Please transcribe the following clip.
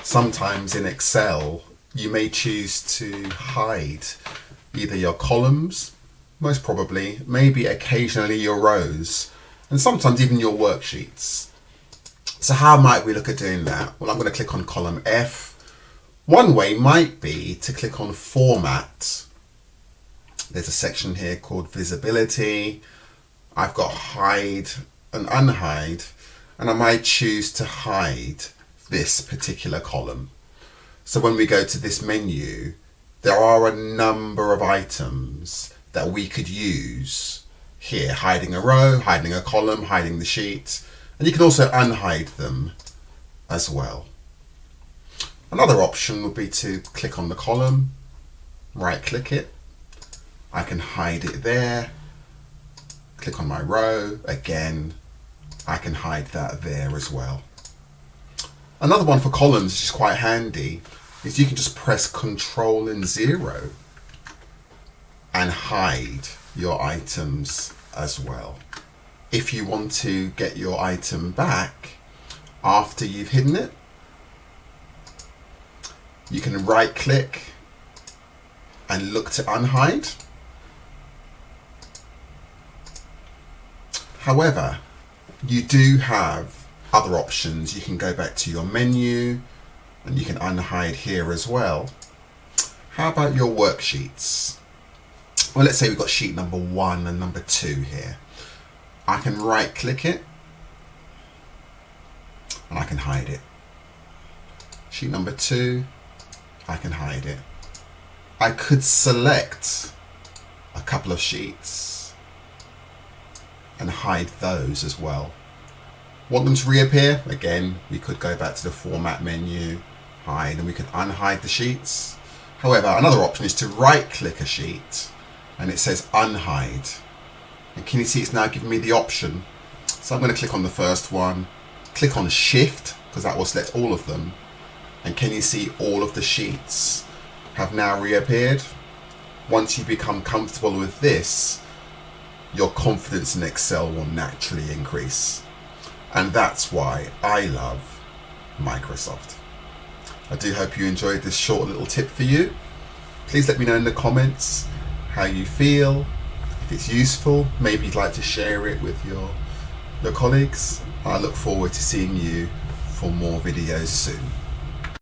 sometimes in Excel, you may choose to hide either your columns, most probably, maybe occasionally your rows, and sometimes even your worksheets. So how might we look at doing that? Well, I'm going to click on column F. One way might be to click on Format. There's a section here called Visibility. I've got Hide and Unhide, and I might choose to hide this particular column. So when we go to this menu, there are a number of items that we could use here, hiding a row, hiding a column, hiding the sheet, and you can also unhide them as well. Another option would be to click on the column, right click it, I can hide it there, click on my row, again, I can hide that there as well. Another one for columns, which is quite handy, is you can just press Control and 0 and hide your items as well. If you want to get your item back after you've hidden it, you can right click and look to unhide. However, you do have other options. You can go back to your menu and you can unhide here as well. How about your worksheets? Well, let's say we've got sheet number 1 and number 2 here. I can right click it and I can hide it. Sheet number 2, I can hide it. I could select a couple of sheets and hide those as well. Want them to reappear? Again, we could go back to the Format menu, hide, and we could unhide the sheets. However, another option is to right click a sheet and it says unhide. And can you see it's now giving me the option? So I'm going to click on the first one, click on Shift, because that will select all of them. And can you see all of the sheets have now reappeared? Once you become comfortable with this, your confidence in Excel will naturally increase. And that's why I love Microsoft. I do hope you enjoyed this short little tip for you. Please let me know in the comments how you feel. If it's useful, maybe you'd like to share it with your colleagues. I look forward to seeing you for more videos soon.